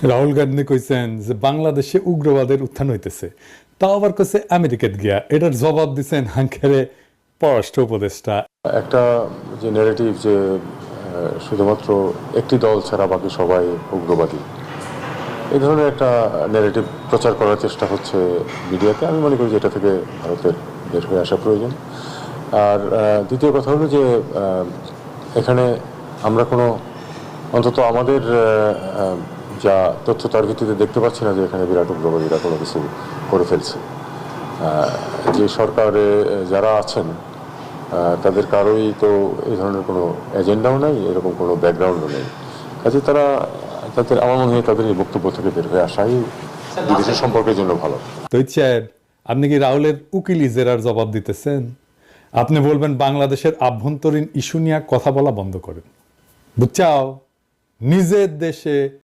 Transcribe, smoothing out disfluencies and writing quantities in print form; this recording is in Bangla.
রাহুল গান্ধী কইছেন যে বাংলাদেশে উগ্রবাদের উত্থান হইতেছে, তাও আবার কইছে আমেরিকাত গিয়া। এটার জবাব দিছেন হাঙ্কারে পররাষ্ট্র উপদেষ্টা। একটা যে ন্যারেটিভ যে শুধুমাত্র একটি দল ছাড়া বাকি সবাই উগ্রবাদী, এই ধরনের একটা ন্যারেটিভ প্রচার করার চেষ্টা হচ্ছে মিডিয়াতে। আমি মনে করি যে এটা থেকে ভারতের বের হয়ে আসা প্রয়োজন। আর দ্বিতীয় কথা হলো যে এখানে আমরা কোনো, অন্তত আমাদের যা তথ্য তার ভিত্তিতে দেখতে পাচ্ছি না যে এখানে বিরাট উগ্রবাদীরা কোনো কিছু করে ফেলছে। যে সরকারে যারা আছেন তাদের কারোই তো এই ধরনের কোনো এজেন্ডাও নাই, এরকম কোনো ব্যাকগ্রাউন্ডও নেই। কাজে তাদের আমার মনে হয় তাদের এই বক্তব্য থেকে বের হয়ে আসাই দুই দেশের সম্পর্কের জন্য ভালো। তো সাহেব, আপনি কি রাহুলের উকিল ইজেরার জবাব দিতেছেন? আপনি বলবেন বাংলাদেশের আভ্যন্তরীণ ইস্যু নিয়ে কথা বলা বন্ধ করেন, বুঝছাও? নিজের দেশে